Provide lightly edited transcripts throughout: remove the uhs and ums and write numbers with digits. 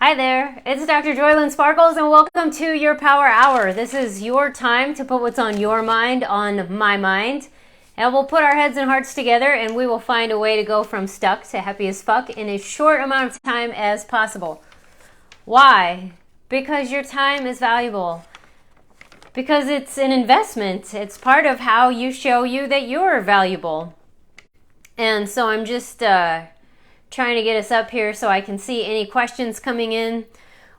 Hi there, it's Dr. JOYLYN Sparkles and welcome to your Power Hour. This is your time to put what's on your mind on my mind. And we'll put our heads and hearts together and we will find a way to go from stuck to happy as fuck in a short amount of time as possible. Why? Because your time is valuable. Because it's an investment. It's part of how you show you that you're valuable. And so I'm just trying to get us up here so I can see any questions coming in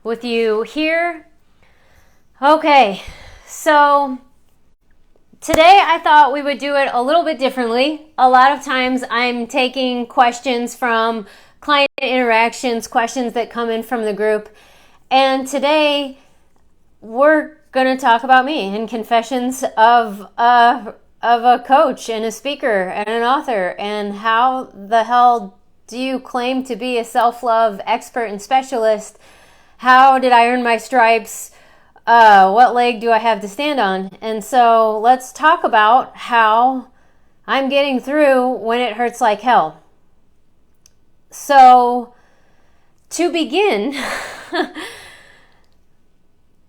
with you here. Okay, so today I thought we would do it a little bit differently. A lot of times I'm taking questions from client interactions, questions that come in from the group. And today we're going to talk about me and confessions of a coach and a speaker and an author, and how the hell do you claim to be a self-love expert and specialist? How did I earn my stripes? What leg do I have to stand on? And so let's talk about how I'm getting through when it hurts like hell. So to begin,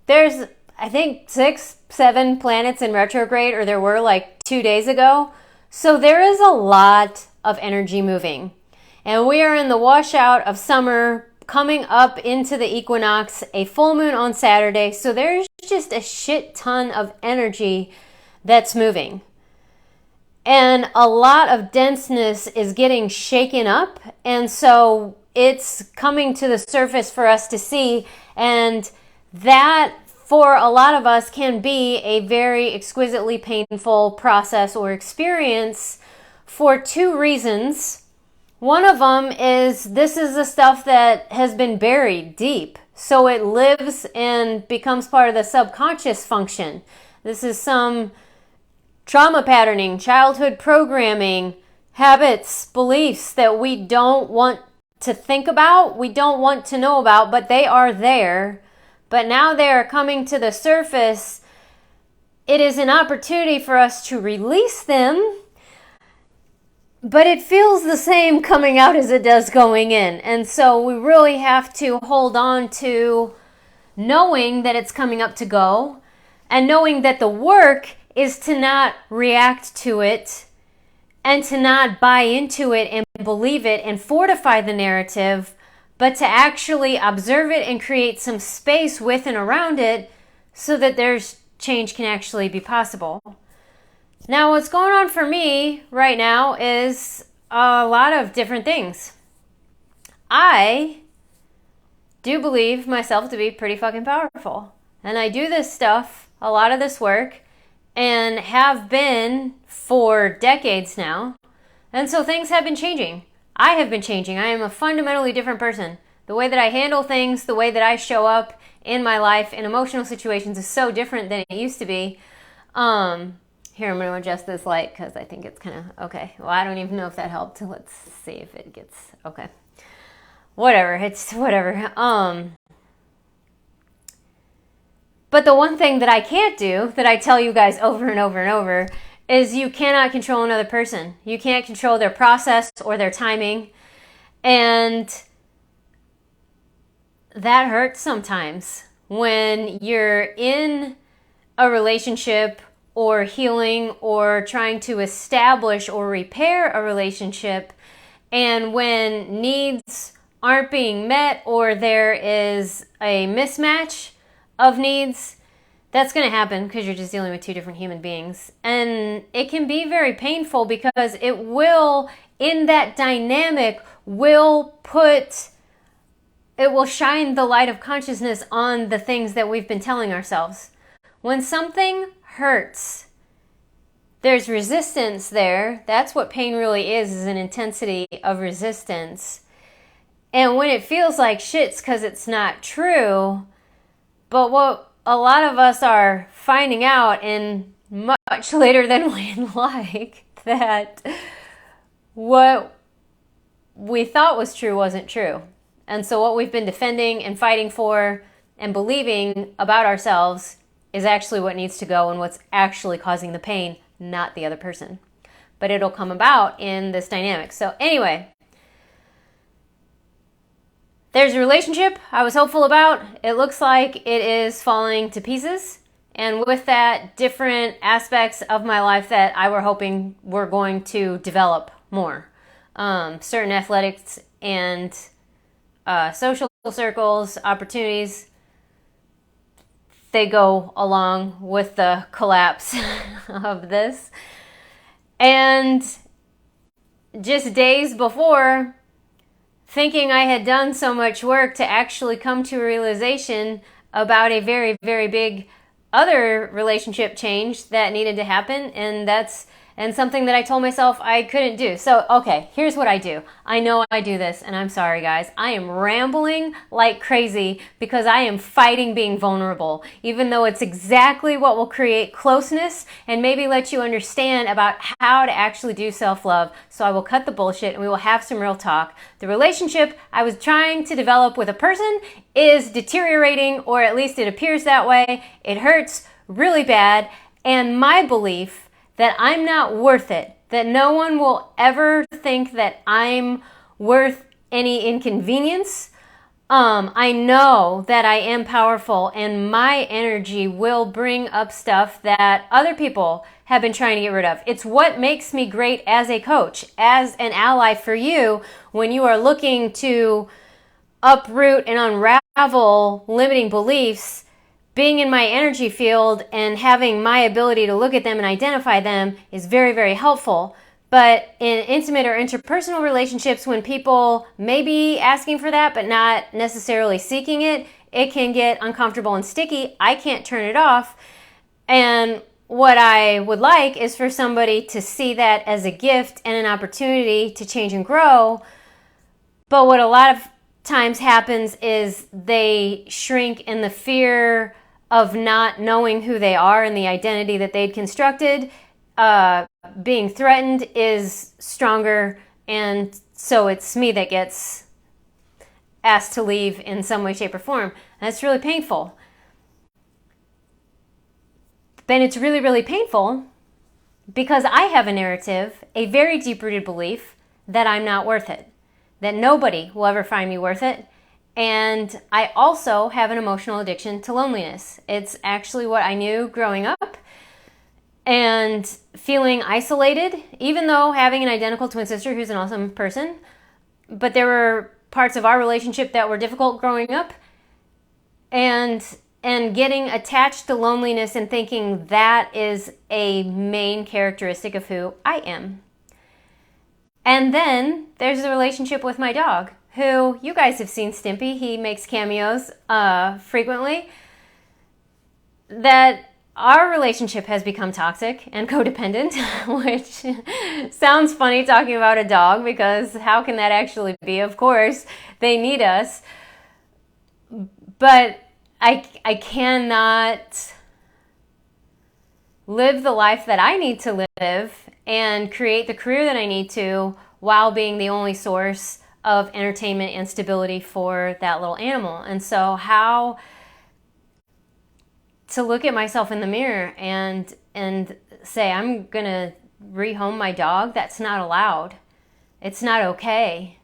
there's, I think, 6, 7 planets in retrograde, or there were like 2 days ago. So there is a lot of energy moving. And we are in the washout of summer, coming up into the equinox, a full moon on Saturday. So there's just a shit ton of energy that's moving. And a lot of denseness is getting shaken up. And so it's coming to the surface for us to see. And that, for a lot of us, can be a very exquisitely painful process or experience for 2 reasons. One of them is this is the stuff that has been buried deep. So it lives and becomes part of the subconscious function. This is some trauma patterning, childhood programming, habits, beliefs that we don't want to think about, we don't want to know about, but they are there. But now they are coming to the surface. It is an opportunity for us to release them. But it feels the same coming out as it does going in. And so we really have to hold on to knowing that it's coming up to go, and knowing that the work is to not react to it and to not buy into it and believe it and fortify the narrative, but to actually observe it and create some space with and around it so that there's change can actually be possible. Now, what's going on for me right now is a lot of different things. I do believe myself to be pretty fucking powerful. And I do this stuff, a lot of this work, and have been for decades now. And so things have been changing. I have been changing. I am a fundamentally different person. The way that I handle things, the way that I show up in my life in emotional situations is so different than it used to be. Here, I'm going to adjust this light because I think it's kind of, okay. Well, I don't even know if that helped. Let's see if it gets, okay. Whatever, it's whatever. But the one thing that I can't do, that I tell you guys over and over and over, is you cannot control another person. You can't control their process or their timing. And that hurts sometimes when you're in a relationship or healing or trying to establish or repair a relationship, and when needs aren't being met or there is a mismatch of needs, that's going to happen because you're just dealing with 2 different human beings. And it can be very painful because it will, in that dynamic, will shine the light of consciousness on the things that we've been telling ourselves. When something hurts, there's resistance there. That's what pain really is an intensity of resistance. And when it feels like shit's because it's not true. But what a lot of us are finding out, and much later than we'd like, that what we thought was true wasn't true. And so what we've been defending and fighting for and believing about ourselves is actually what needs to go and what's actually causing the pain, not the other person. But it'll come about in this dynamic. So anyway, there's a relationship I was hopeful about. It looks like it is falling to pieces. And with that, different aspects of my life that I were hoping were going to develop more. Certain athletics and social circles, opportunities, they go along with the collapse of this. And just days before, thinking I had done so much work to actually come to a realization about a very, very big other relationship change that needed to happen, and something that I told myself I couldn't do. So, okay, here's what I do. I know I do this, and I'm sorry, guys. I am rambling like crazy because I am fighting being vulnerable, even though it's exactly what will create closeness and maybe let you understand about how to actually do self-love. So I will cut the bullshit and we will have some real talk. The relationship I was trying to develop with a person is deteriorating, or at least it appears that way. It hurts really bad, and my belief that I'm not worth it, that no one will ever think that I'm worth any inconvenience. I know that I am powerful, and my energy will bring up stuff that other people have been trying to get rid of. It's what makes me great as a coach, as an ally for you when you are looking to uproot and unravel limiting beliefs. Being in my energy field and having my ability to look at them and identify them is very, very helpful. But in intimate or interpersonal relationships, when people may be asking for that but not necessarily seeking it, it can get uncomfortable and sticky. I can't turn it off. And what I would like is for somebody to see that as a gift and an opportunity to change and grow. But what a lot of times happens is they shrink in the fear of not knowing who they are and the identity that they'd constructed. Being threatened is stronger, and so it's me that gets asked to leave in some way, shape, or form. And it's really painful. Then it's really, really painful because I have a narrative, a very deep-rooted belief that I'm not worth it, that nobody will ever find me worth it. And I also have an emotional addiction to loneliness. It's actually what I knew growing up, and feeling isolated, even though having an identical twin sister who's an awesome person. But there were parts of our relationship that were difficult growing up, and getting attached to loneliness and thinking that is a main characteristic of who I am. And then there's the relationship with my dog, who you guys have seen Stimpy. He makes cameos frequently. That our relationship has become toxic and codependent, which sounds funny talking about a dog, because how can that actually be? Of course, they need us. But I cannot live the life that I need to live and create the career that I need to while being the only source of entertainment and stability for that little animal. And so how to look at myself in the mirror and say, I'm gonna rehome my dog, that's not allowed. It's not okay.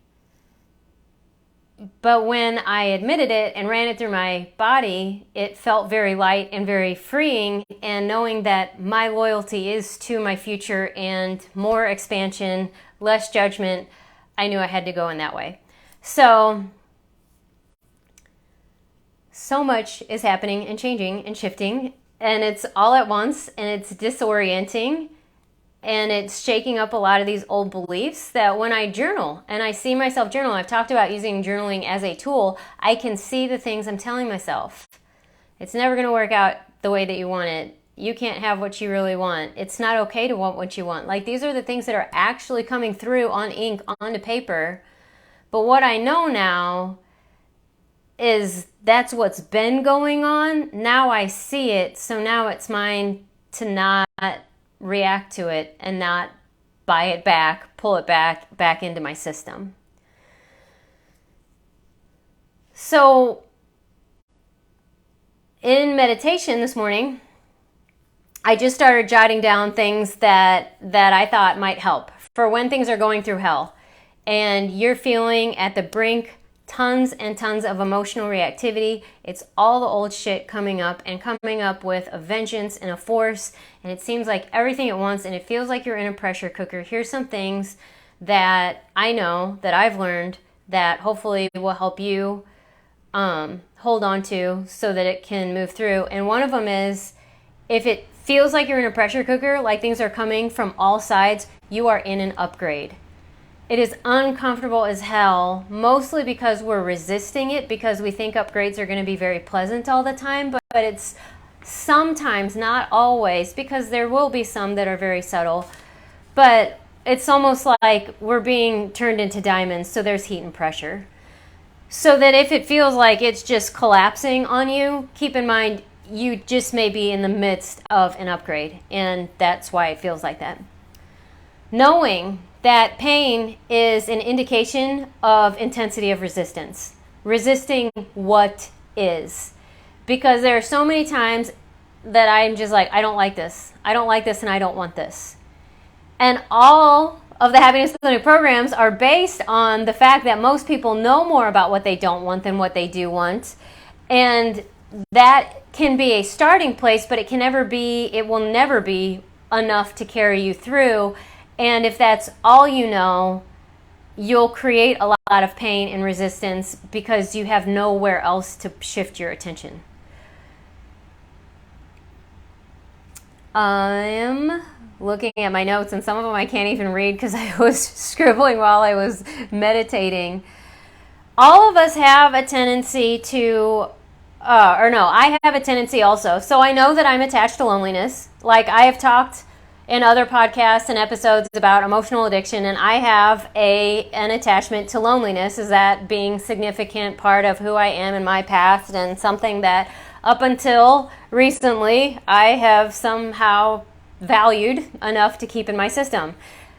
But when I admitted it and ran it through my body, it felt very light and very freeing, and knowing that my loyalty is to my future and more expansion, less judgment, I knew I had to go in that way. So much is happening and changing and shifting, and it's all at once, and it's disorienting, and it's shaking up a lot of these old beliefs that when I journal, and I see myself journal, I've talked about using journaling as a tool, I can see the things I'm telling myself. It's never going to work out the way that you want it. You can't have what you really want. It's not okay to want what you want. Like, these are the things that are actually coming through on ink, onto paper. But what I know now is that's what's been going on. Now I see it, so now it's mine to not react to it and not buy it back, pull it back into my system. So in meditation this morning, I just started jotting down things that I thought might help for when things are going through hell and you're feeling at the brink tons and tons of emotional reactivity. It's all the old shit coming up with a vengeance and a force, and it seems like everything at once, and it feels like you're in a pressure cooker. Here's some things that I know that I've learned that hopefully will help you hold on to so that it can move through. And one of them is, if it feels like you're in a pressure cooker, like things are coming from all sides, you are in an upgrade. It is uncomfortable as hell, mostly because we're resisting it because we think upgrades are going to be very pleasant all the time, but it's sometimes, not always, because there will be some that are very subtle, but it's almost like we're being turned into diamonds, so there's heat and pressure. So that if it feels like it's just collapsing on you, keep in mind you just may be in the midst of an upgrade, and that's why it feels like that. Knowing that pain is an indication of intensity of resistance. Resisting what is. Because there are so many times that I'm just like, I don't like this. I don't like this and I don't want this. And all of the Happiness Clinic programs are based on the fact that most people know more about what they don't want than what they do want. And that can be a starting place, but it will never be enough to carry you through. And if that's all you know, you'll create a lot of pain and resistance because you have nowhere else to shift your attention. I'm looking at my notes, and some of them I can't even read because I was scribbling while I was meditating. All of us have a tendency to, I have a tendency also. So I know that I'm attached to loneliness. Like I have talked in other podcasts and episodes about emotional addiction, and I have an attachment to loneliness as that being significant part of who I am in my past, and something that up until recently I have somehow valued enough to keep in my system.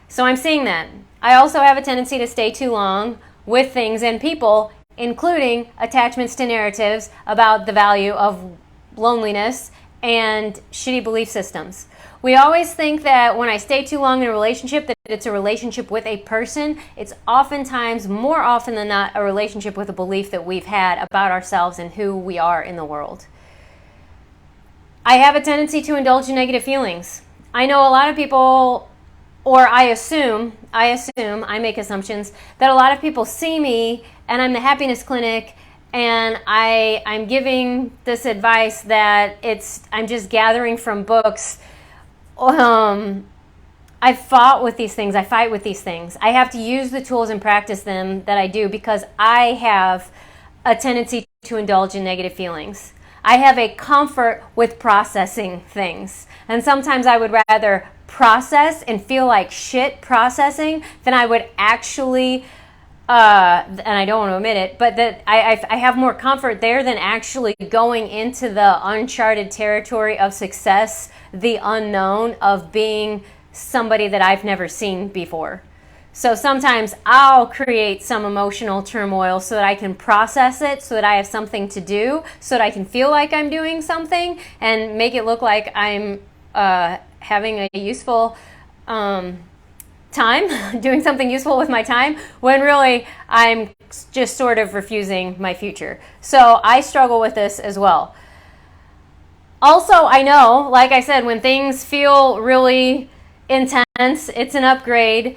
So I'm seeing that. I also have a tendency to stay too long with things and people, including attachments to narratives about the value of loneliness and shitty belief systems. We always think that when I stay too long in a relationship, that it's a relationship with a person. It's oftentimes, more often than not, a relationship with a belief that we've had about ourselves and who we are in the world. I have a tendency to indulge in negative feelings. I know a lot of people, or I make assumptions, that a lot of people see me and I'm the Happiness Clinic, and I'm giving this advice that I'm just gathering from books. I fight with these things. I have to use the tools and practice them that I do because I have a tendency to indulge in negative feelings. I have a comfort with processing things. And sometimes I would rather process and feel like shit processing than I would actually, and I don't want to admit it, but that I have more comfort there than actually going into the uncharted territory of success, the unknown of being somebody that I've never seen before. So sometimes I'll create some emotional turmoil so that I can process it, so that I have something to do, so that I can feel like I'm doing something and make it look like I'm having a useful time, doing something useful with my time, when really I'm just sort of refusing my future. So I struggle with this as well. Also, I know, like I said, when things feel really intense, it's an upgrade.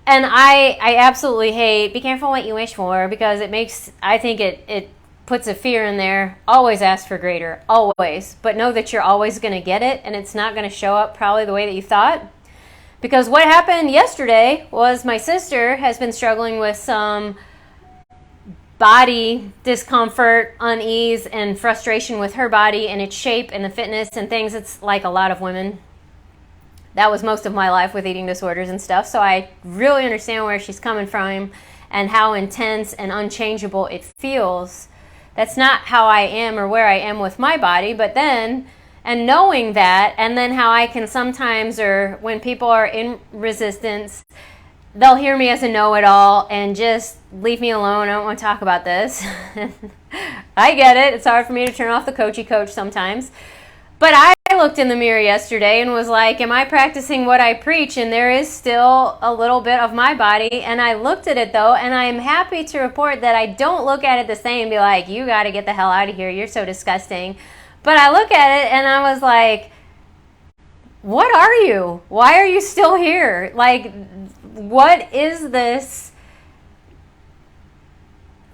And I absolutely hate, be careful what you wish for, because I think it puts a fear in there. Always ask for greater, always. But know that you're always going to get it, and it's not going to show up probably the way that you thought. Because what happened yesterday was my sister has been struggling with some body discomfort, unease, and frustration with her body and its shape and the fitness and things. It's like a lot of women. That was most of my life with eating disorders and stuff, so I really understand where she's coming from and how intense and unchangeable it feels. That's not how I am or where I am with my body, but then, and knowing that, and then how I can sometimes, or when people are in resistance, they'll hear me as a know-it-all and just leave me alone. I don't want to talk about this. I get it. It's hard for me to turn off the coachy coach sometimes. But I looked in the mirror yesterday and was like, am I practicing what I preach? And there is still a little bit of my body. And I looked at it though, and I'm happy to report that I don't look at it the same and be like, you got to get the hell out of here. You're so disgusting. But I look at it and I was like, what are you? Why are you still here? Like, what is this?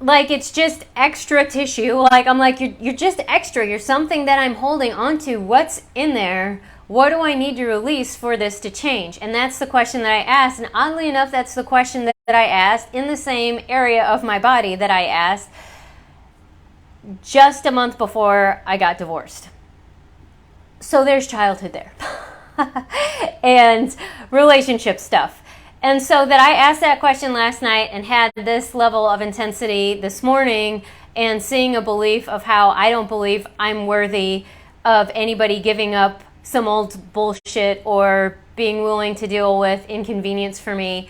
Like, it's just extra tissue. Like, I'm like, you're just extra. You're something that I'm holding onto. What's in there? What do I need to release for this to change? And that's the question that I asked. And oddly enough, that's the question that I asked in the same area of my body that I asked just a month before I got divorced. So there's childhood there. And relationship stuff. And so that I asked that question last night and had this level of intensity this morning, and seeing a belief of how I don't believe I'm worthy of anybody giving up some old bullshit or being willing to deal with inconvenience for me.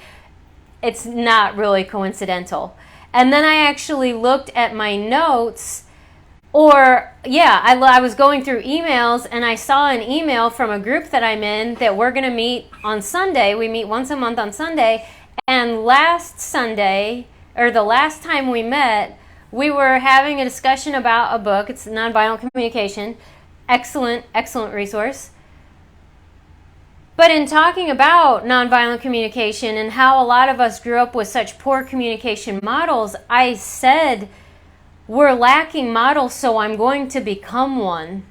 It's not really coincidental. And then I actually looked at my notes. I was going through emails, and I saw an email from a group that I'm in that we're going to meet on Sunday. We meet once a month on Sunday. And last Sunday, or the last time we met, we were having a discussion about a book. It's Nonviolent Communication. Excellent, excellent resource. But in talking about nonviolent communication and how a lot of us grew up with such poor communication models, I said, we're lacking models, so I'm going to become one.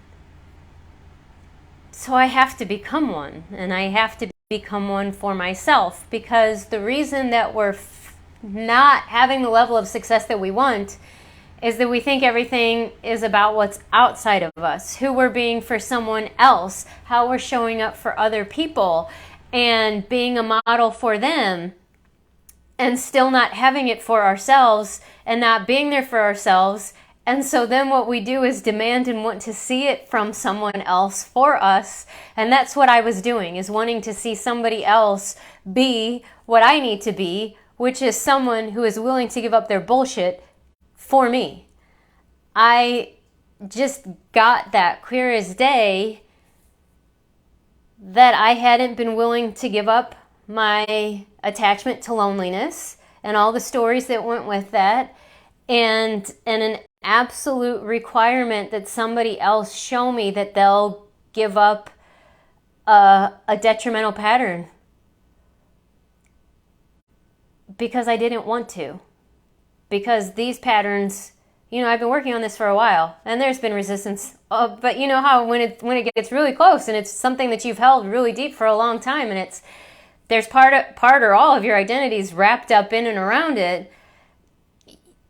So I have to become one, and I have to become one for myself, because the reason that we're not having the level of success that we want is that we think everything is about what's outside of us, who we're being for someone else, how we're showing up for other people, and being a model for them, and still not having it for ourselves and not being there for ourselves. And so then what we do is demand and want to see it from someone else for us. And that's what I was doing, is wanting to see somebody else be what I need to be, which is someone who is willing to give up their bullshit for me. I just got that clear as day that I hadn't been willing to give up my attachment to loneliness and all the stories that went with that, and an absolute requirement that somebody else show me that they'll give up a detrimental pattern, because I didn't want to. Because these patterns, I've been working on this for a while, and there's been resistance. But you know how when it gets really close and it's something that you've held really deep for a long time, and there's part or all of your identities wrapped up in and around it.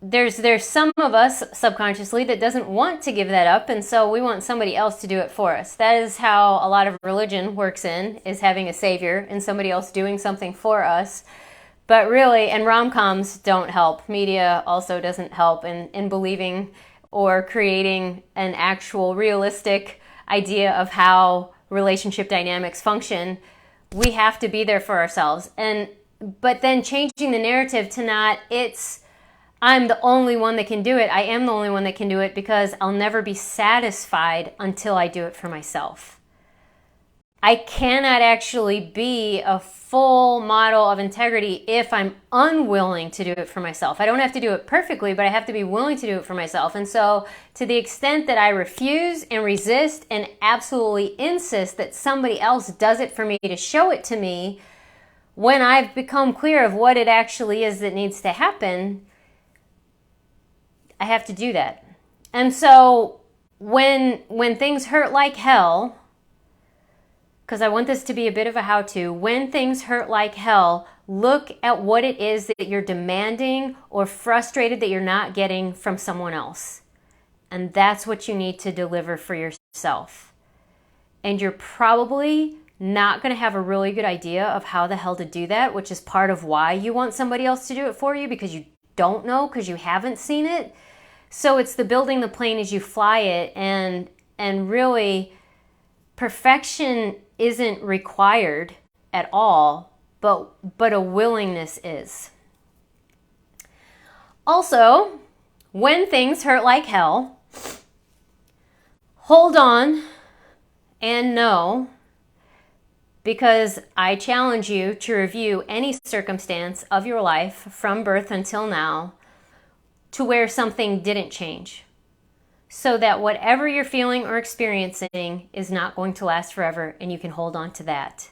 There's some of us subconsciously that doesn't want to give that up, and so we want somebody else to do it for us. That is how a lot of religion works is having a savior and somebody else doing something for us. But really, and rom-coms don't help. Media also doesn't help in believing or creating an actual realistic idea of how relationship dynamics function. We have to be there for ourselves. But then changing the narrative to not, I'm the only one that can do it. I am the only one that can do it, because I'll never be satisfied until I do it for myself. I cannot actually be a full model of integrity if I'm unwilling to do it for myself. I don't have to do it perfectly, but I have to be willing to do it for myself. And so to the extent that I refuse and resist and absolutely insist that somebody else does it for me to show it to me, when I've become clear of what it actually is that needs to happen, I have to do that. And so when things hurt like hell, because I want this to be a bit of a how-to, when things hurt like hell, look at what it is that you're demanding or frustrated that you're not getting from someone else. And that's what you need to deliver for yourself. And you're probably not going to have a really good idea of how the hell to do that, which is part of why you want somebody else to do it for you, because you don't know, because you haven't seen it. So it's the building the plane as you fly it, and really perfection isn't required at all, but a willingness is. Also, when things hurt like hell, hold on and know, because I challenge you to review any circumstance of your life from birth until now to where something didn't change, so that whatever you're feeling or experiencing is not going to last forever, and you can hold on to that.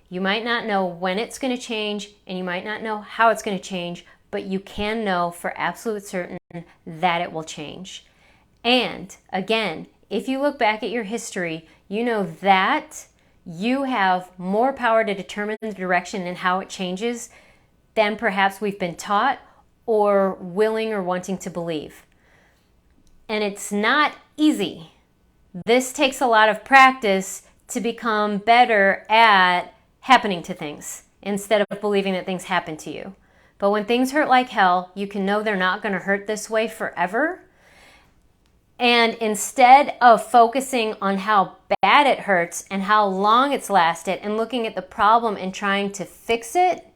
You might not know when it's going to change, and you might not know how it's going to change, but you can know for absolute certain that it will change. And again, if you look back at your history, you know that you have more power to determine the direction and how it changes than perhaps we've been taught or willing or wanting to believe. And it's not easy. This takes a lot of practice to become better at happening to things instead of believing that things happen to you. But when things hurt like hell, you can know they're not going to hurt this way forever. And instead of focusing on how bad it hurts and how long it's lasted and looking at the problem and trying to fix it,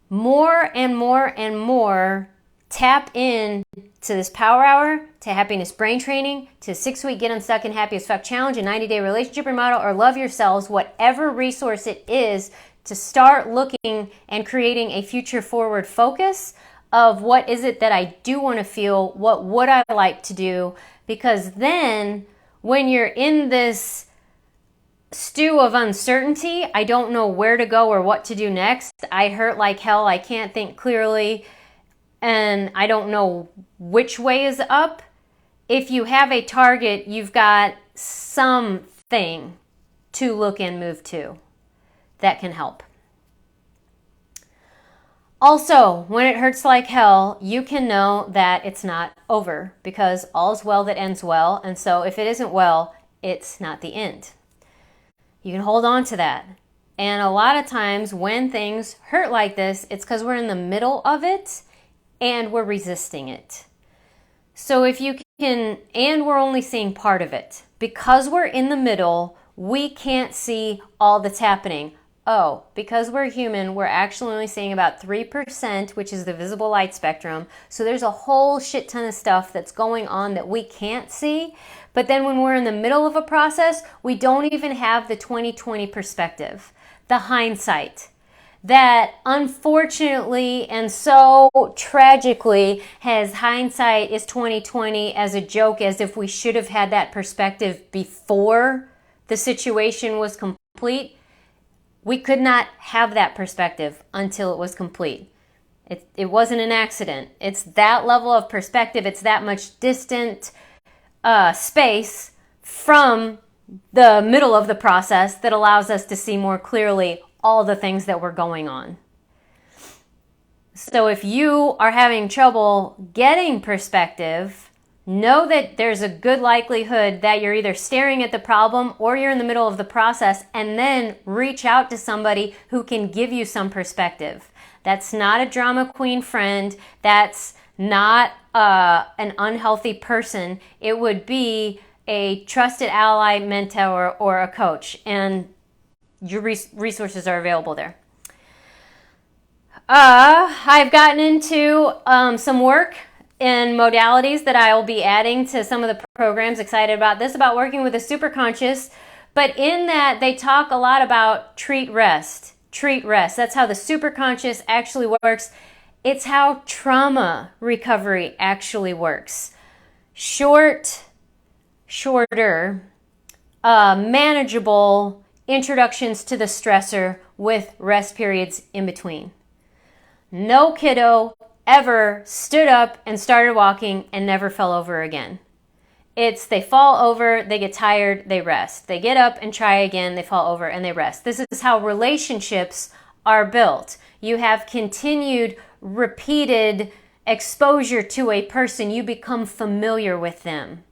more and more and more tap in to this power hour, to happiness brain training, to 6-week get unstuck and happy as fuck challenge, a 90-day relationship remodel, or love yourselves, whatever resource it is, to start looking and creating a future forward focus of what is it that I do want to feel, what would I like to do, because then when you're in this stew of uncertainty, I don't know where to go or what to do next, I hurt like hell, I can't think clearly, and I don't know which way is up. If you have a target, you've got something to look and move to that can help. Also, when it hurts like hell, you can know that it's not over, because all's well that ends well, and so if it isn't well, it's not the end. You can hold on to that. And a lot of times when things hurt like this, it's because we're in the middle of it and we're resisting it. So if you can, and we're only seeing part of it. Because we're in the middle, we can't see all that's happening. Oh, because we're human, we're actually only seeing about 3%, which is the visible light spectrum. So there's a whole shit ton of stuff that's going on that we can't see. But then when we're in the middle of a process, we don't even have the 20/20 perspective, the hindsight, that unfortunately and so tragically has hindsight is 20/20 as a joke, as if we should have had that perspective before the situation was complete. We could not have that perspective until it was complete. It wasn't an accident. It's that level of perspective. It's that much distant space from the middle of the process that allows us to see more clearly all the things that were going on. So if you are having trouble getting perspective, know that there's a good likelihood that you're either staring at the problem or you're in the middle of the process, and then reach out to somebody who can give you some perspective. That's not a drama queen friend. That's not an unhealthy person. It would be a trusted ally, mentor, or a coach, and your resources are available there. I've gotten into some work and modalities that I will be adding to some of the programs. Excited about this, about working with the superconscious. But in that, they talk a lot about treat rest. Treat rest. That's how the superconscious actually works. It's how trauma recovery actually works. Shorter, manageable introductions to the stressor with rest periods in between. No kiddo ever stood up and started walking and never fell over again. It's they fall over, they get tired, they rest. They get up and try again, they fall over and they rest. This is how relationships are built. You have continued, repeated exposure to a person. You become familiar with them.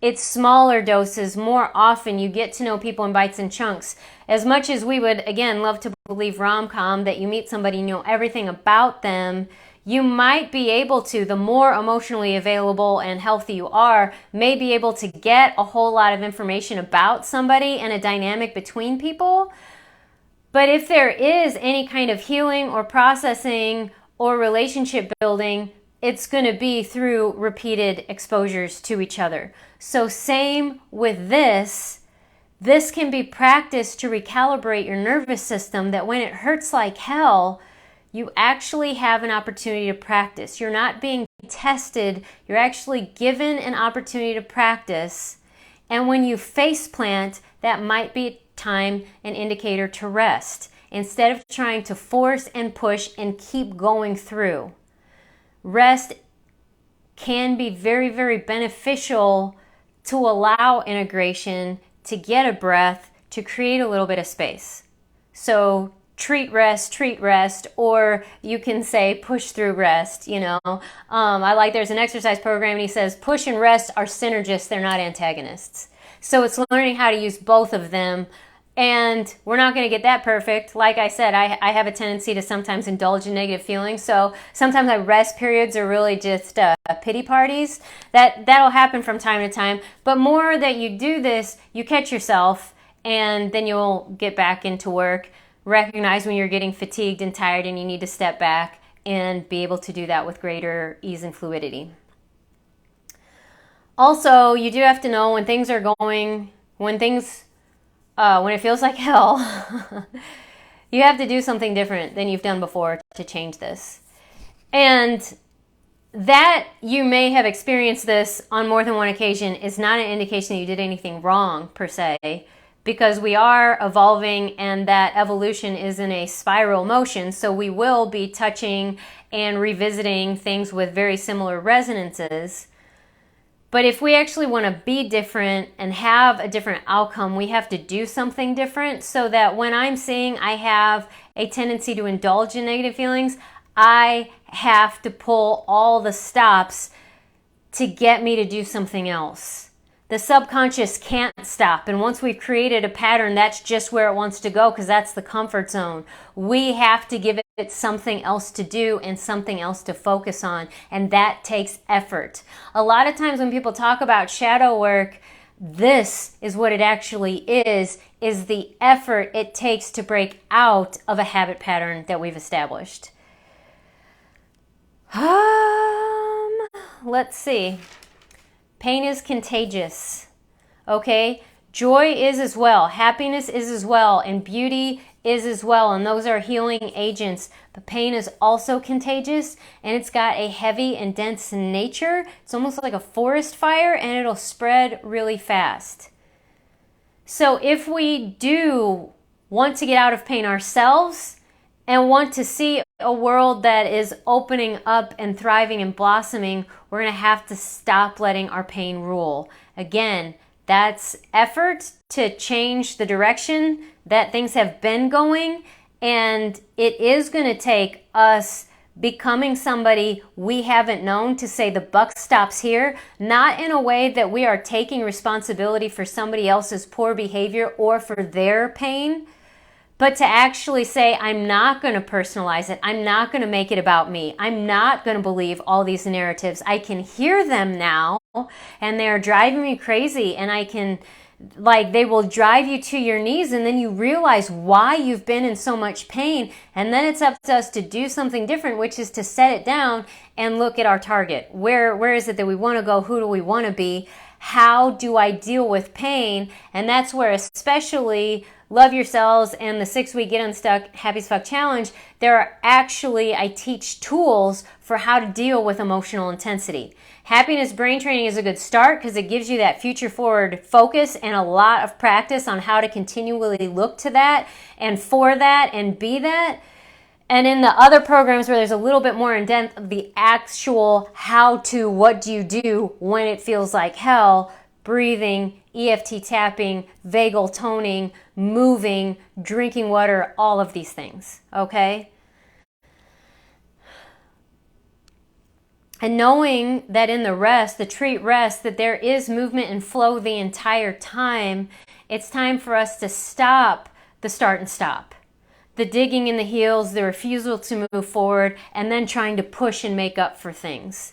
It's smaller doses. More often you get to know people in bites and chunks. As much as we would, again, love to believe rom-com, that you meet somebody and you know everything about them, you might be able to, the more emotionally available and healthy you are, may be able to get a whole lot of information about somebody and a dynamic between people. But if there is any kind of healing or processing or relationship building, it's going to be through repeated exposures to each other. So same with this. This can be practiced to recalibrate your nervous system, that when it hurts like hell, you actually have an opportunity to practice. You're not being tested. You're actually given an opportunity to practice. And when you face plant, that might be time, an indicator to rest, instead of trying to force and push and keep going through. Rest can be very, very beneficial to allow integration, to get a breath, to create a little bit of space. So treat rest, or you can say push through rest, you know. I like, there's an exercise program and he says push and rest are synergists, they're not antagonists. So it's learning how to use both of them. And we're not going to get that perfect. Like I said, I have a tendency to sometimes indulge in negative feelings. So sometimes my rest periods are really just pity parties. That'll happen from time to time. But more that you do this, you catch yourself, and then you'll get back into work. Recognize when you're getting fatigued and tired and you need to step back, and be able to do that with greater ease and fluidity. Also, you do have to know when things are going, when it feels like hell, you have to do something different than you've done before to change this. And that you may have experienced this on more than one occasion is not an indication that you did anything wrong per se, because we are evolving and that evolution is in a spiral motion. So we will be touching and revisiting things with very similar resonances. But if we actually want to be different and have a different outcome, we have to do something different, so that when I'm seeing I have a tendency to indulge in negative feelings, I have to pull all the stops to get me to do something else. The subconscious can't stop. And once we've created a pattern, that's just where it wants to go, because that's the comfort zone. We have to give it something else to do and something else to focus on. And that takes effort. A lot of times when people talk about shadow work, this is what it actually is the effort it takes to break out of a habit pattern that we've established. Let's see. Pain is contagious, okay? Joy is as well. Happiness is as well. And beauty is as well. And those are healing agents. But pain is also contagious. And it's got a heavy and dense nature. It's almost like a forest fire. And it'll spread really fast. So if we do want to get out of pain ourselves, and want to see a world that is opening up and thriving and blossoming, we're going to have to stop letting our pain rule. Again, that's effort to change the direction that things have been going, and it is going to take us becoming somebody we haven't known to say the buck stops here, not in a way that we are taking responsibility for somebody else's poor behavior or for their pain, but to actually say, I'm not going to personalize it. I'm not going to make it about me. I'm not going to believe all these narratives. I can hear them now, and they're driving me crazy. And I can, they will drive you to your knees, and then you realize why you've been in so much pain. And then it's up to us to do something different, which is to set it down and look at our target. Where is it that we want to go? Who do we want to be? How do I deal with pain? And that's where especially Love Yourselves and the 6-week Get Unstuck Happy as Fuck Challenge, there are actually, I teach tools for how to deal with emotional intensity. Happiness brain training is a good start because it gives you that future forward focus and a lot of practice on how to continually look to that and for that and be that. And in the other programs where there's a little bit more in depth of the actual how to, what do you do when it feels like hell, breathing, EFT tapping, vagal toning, moving, drinking water, all of these things, okay? And knowing that in the rest, the treat rest, that there is movement and flow the entire time, it's time for us to stop the start and stop. The digging in the heels, the refusal to move forward, and then trying to push and make up for things.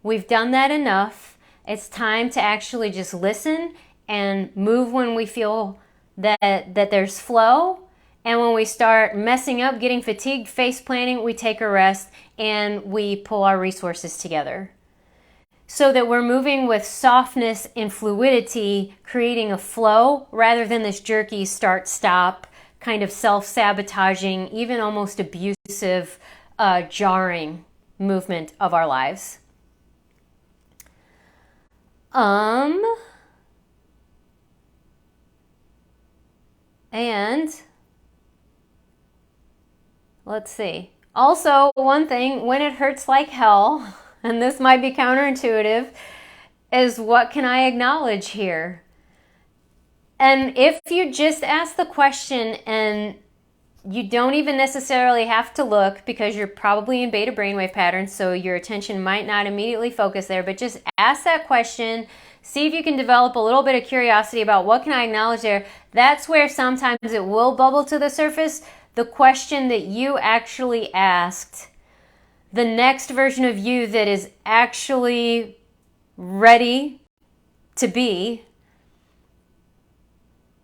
We've done that enough. It's time to actually just listen and move when we feel that there's flow. And when we start messing up, getting fatigued, face planting, we take a rest and we pull our resources together. so that we're moving with softness and fluidity, creating a flow rather than this jerky start-stop kind of self-sabotaging, even almost abusive, jarring movement of our lives. And let's see. Also, one thing, when it hurts like hell, and this might be counterintuitive, is what can I acknowledge here? And if you just ask the question and you don't even necessarily have to look because you're probably in beta brainwave patterns, so your attention might not immediately focus there, but just ask that question, see if you can develop a little bit of curiosity about what can I acknowledge there. That's where sometimes it will bubble to the surface. The question that you actually asked, the next version of you that is actually ready to be.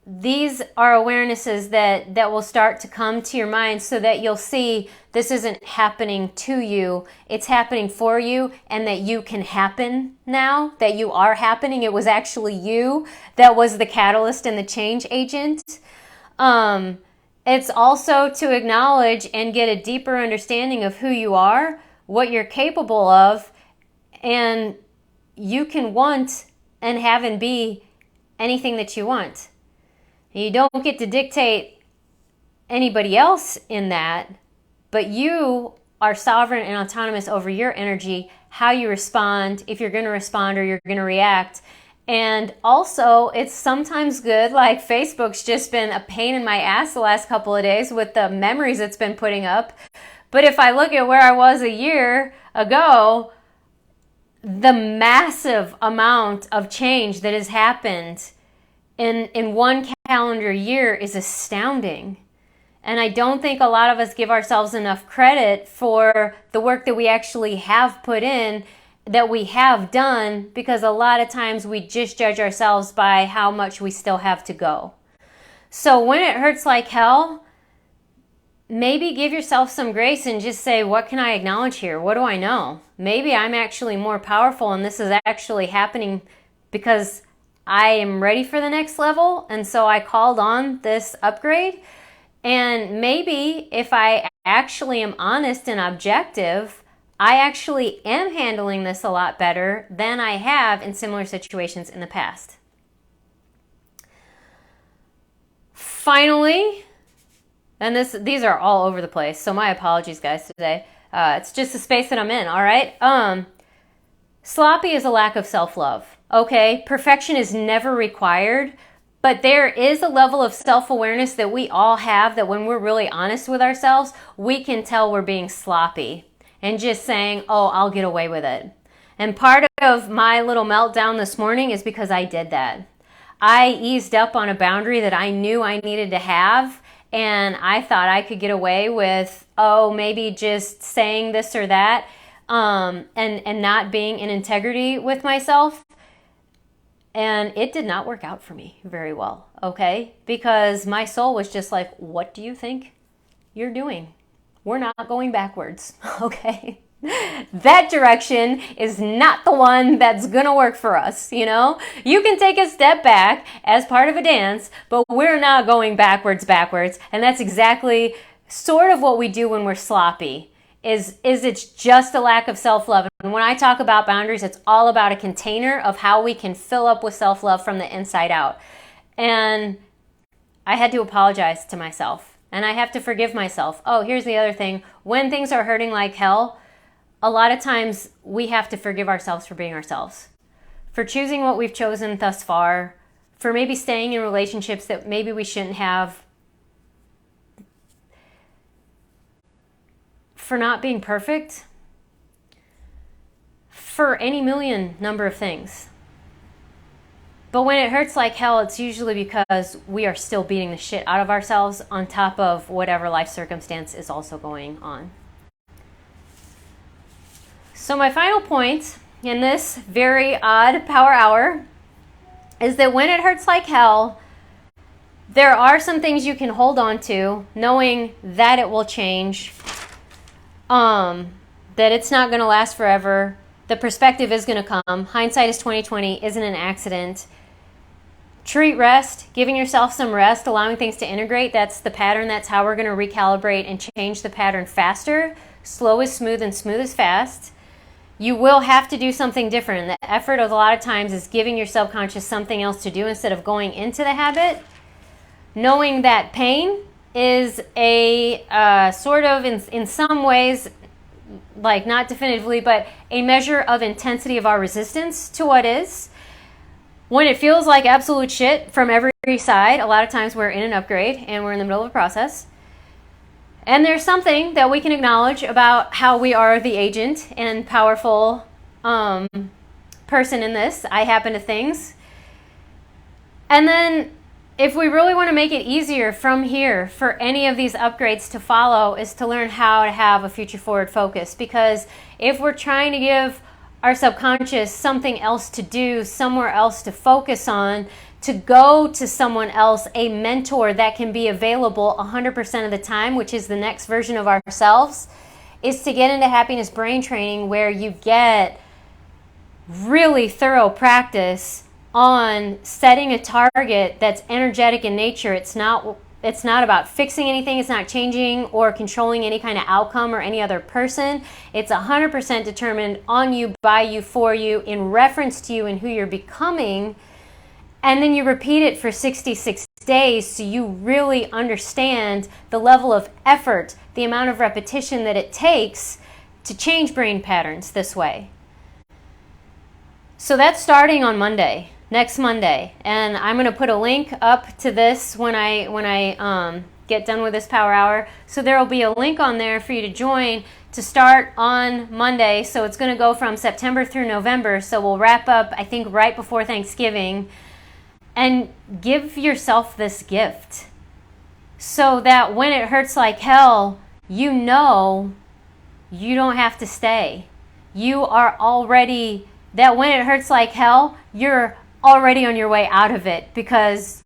These are awarenesses that will start to come to your mind so that you'll see this isn't happening to you, it's happening for you, and that you can happen now, that you are happening. It was actually you that was the catalyst and the change agent. It's also to acknowledge and get a deeper understanding of who you are, what you're capable of, and you can want and have and be anything that you want. You don't get to dictate anybody else in that, but you are sovereign and autonomous over your energy, how you respond, if you're going to respond or you're going to react. And also, it's sometimes good, like Facebook's just been a pain in my ass the last couple of days with the memories it's been putting up. But if I look at where I was a year ago, the massive amount of change that has happened in one calendar year is astounding. And I don't think a lot of us give ourselves enough credit for the work that we actually have put in, that we have done, because a lot of times we just judge ourselves by how much we still have to go. So when it hurts like hell, maybe give yourself some grace and just say, what can I acknowledge here? What do I know? Maybe I'm actually more powerful and this is actually happening because I am ready for the next level, and so I called on this upgrade. And maybe if I actually am honest and objective, I actually am handling this a lot better than I have in similar situations in the past. Finally, and these are all over the place, so my apologies guys today. It's just the space that I'm in, all right? Sloppy is a lack of self-love. Okay, perfection is never required, but there is a level of self-awareness that we all have that when we're really honest with ourselves, we can tell we're being sloppy and just saying, oh, I'll get away with it. And part of my little meltdown this morning is because I did that. I eased up on a boundary that I knew I needed to have, and I thought I could get away with, oh, maybe just saying this or that, and not being in integrity with myself. And it did not work out for me very well, okay? Because my soul was just like, what do you think you're doing? We're not going backwards, okay? That direction is not the one that's gonna work for us, you know? You can take a step back as part of a dance, but we're not going backwards. And that's exactly sort of what we do when we're sloppy. Is it's just a lack of self-love. And when I talk about boundaries, it's all about a container of how we can fill up with self-love from the inside out. And I had to apologize to myself. And I have to forgive myself. Oh, here's the other thing. When things are hurting like hell, a lot of times we have to forgive ourselves for being ourselves. For choosing what we've chosen thus far. For maybe staying in relationships that maybe we shouldn't have. For not being perfect, for any million number of things. But when it hurts like hell, it's usually because we are still beating the shit out of ourselves on top of whatever life circumstance is also going on. So my final point in this very odd power hour is that when it hurts like hell, there are some things you can hold on to, knowing that it will change. That it's not going to last forever, The perspective is going to come. Hindsight is 2020 isn't an accident. Treat rest, giving yourself some rest, allowing things to integrate. That's the pattern. That's how we're going to recalibrate and change the pattern faster. Slow is smooth and smooth is fast. You will have to do something different. The effort of a lot of times is giving your subconscious something else to do instead of going into the habit. Knowing that pain is a sort of, in some ways, like not definitively, but a measure of intensity of our resistance to what is. When it feels like absolute shit from every side, a lot of times we're in an upgrade and we're in the middle of a process. And there's something that we can acknowledge about how we are the agent and powerful person in this. I happen to things. And then if we really want to make it easier from here for any of these upgrades to follow, is to learn how to have a future forward focus. Because if we're trying to give our subconscious something else to do, somewhere else to focus on, to go to someone else, a mentor that can be available 100% of the time, which is the next version of ourselves, is to get into happiness brain training, where you get really thorough practice on setting a target that's energetic in nature. It's not about fixing anything. It's not changing or controlling any kind of outcome or any other person. It's 100% determined on you, by you, for you, in reference to you and who you're becoming. And then you repeat it for 66 days so you really understand the level of effort, the amount of repetition that it takes to change brain patterns this way. So that's starting on Monday. Next Monday, and I'm going to put a link up to this when I get done with this power hour. So there will be a link on there for you to join to start on Monday. So it's going to go from September through November. So we'll wrap up, I think, right before Thanksgiving, and give yourself this gift so that when it hurts like hell, you know you don't have to stay. You are already, that when it hurts like hell, you're already on your way out of it, because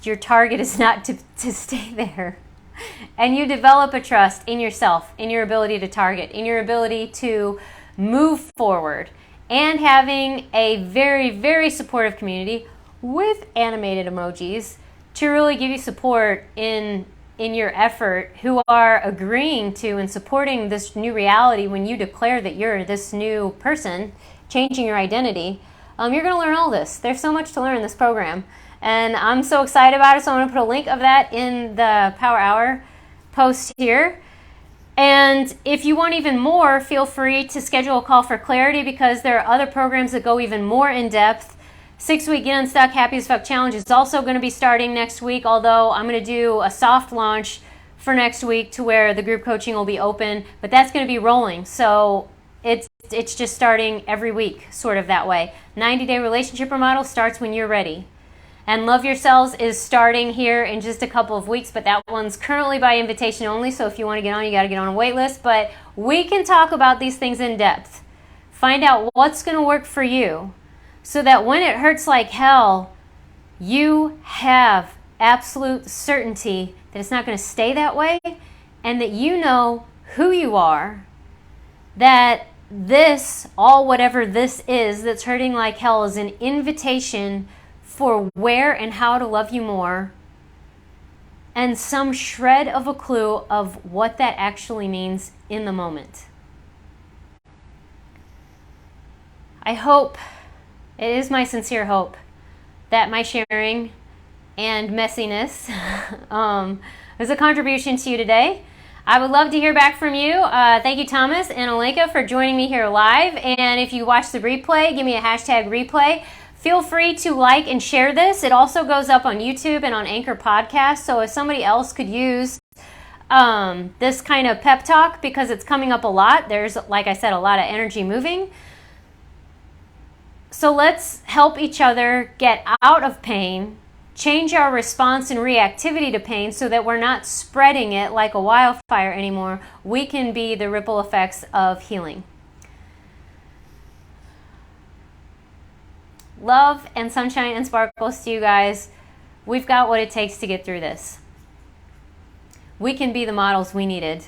your target is not to stay there. And you develop a trust in yourself, in your ability to target, in your ability to move forward, and having a very, very supportive community with animated emojis to really give you support in your effort, who are agreeing to and supporting this new reality when you declare that you're this new person, changing your identity. You're going to learn all this. There's so much to learn in this program. And I'm so excited about it. So I'm going to put a link of that in the Power Hour post here. And if you want even more, feel free to schedule a call for clarity, because there are other programs that go even more in depth. 6-week Get Unstuck Happy as Fuck Challenge is also going to be starting next week, although I'm going to do a soft launch for next week to where the group coaching will be open. But that's going to be rolling. So it's just starting every week, sort of that way. 90-day relationship remodel starts when you're ready. And Love Yourselves is starting here in just a couple of weeks, but that one's currently by invitation only. So if you want to get on, you got to get on a wait list. But we can talk about these things in depth. Find out what's going to work for you, so that when it hurts like hell, you have absolute certainty that it's not going to stay that way, and that you know who you are, that this, all whatever this is that's hurting like hell, is an invitation for where and how to love you more, and some shred of a clue of what that actually means in the moment. I hope, it is my sincere hope, that my sharing and messiness was a contribution to you today. I would love to hear back from you. Thank you, Thomas and Alenka, for joining me here live. And if you watch the replay, give me a hashtag replay. Feel free to like and share this. It also goes up on YouTube and on Anchor Podcast. So if somebody else could use this kind of pep talk, because it's coming up a lot. There's, like I said, a lot of energy moving. So let's help each other get out of pain, change our response and reactivity to pain so that we're not spreading it like a wildfire anymore. We can be the ripple effects of healing. Love and sunshine and sparkles to you guys. We've got what it takes to get through this. We can be the models we needed.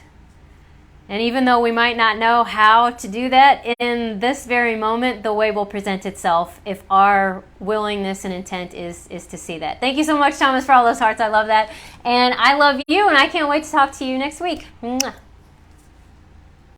And even though we might not know how to do that, in this very moment, the way will present itself if our willingness and intent is to see that. Thank you so much, Thomas, for all those hearts. I love that. And I love you, and I can't wait to talk to you next week. Mwah.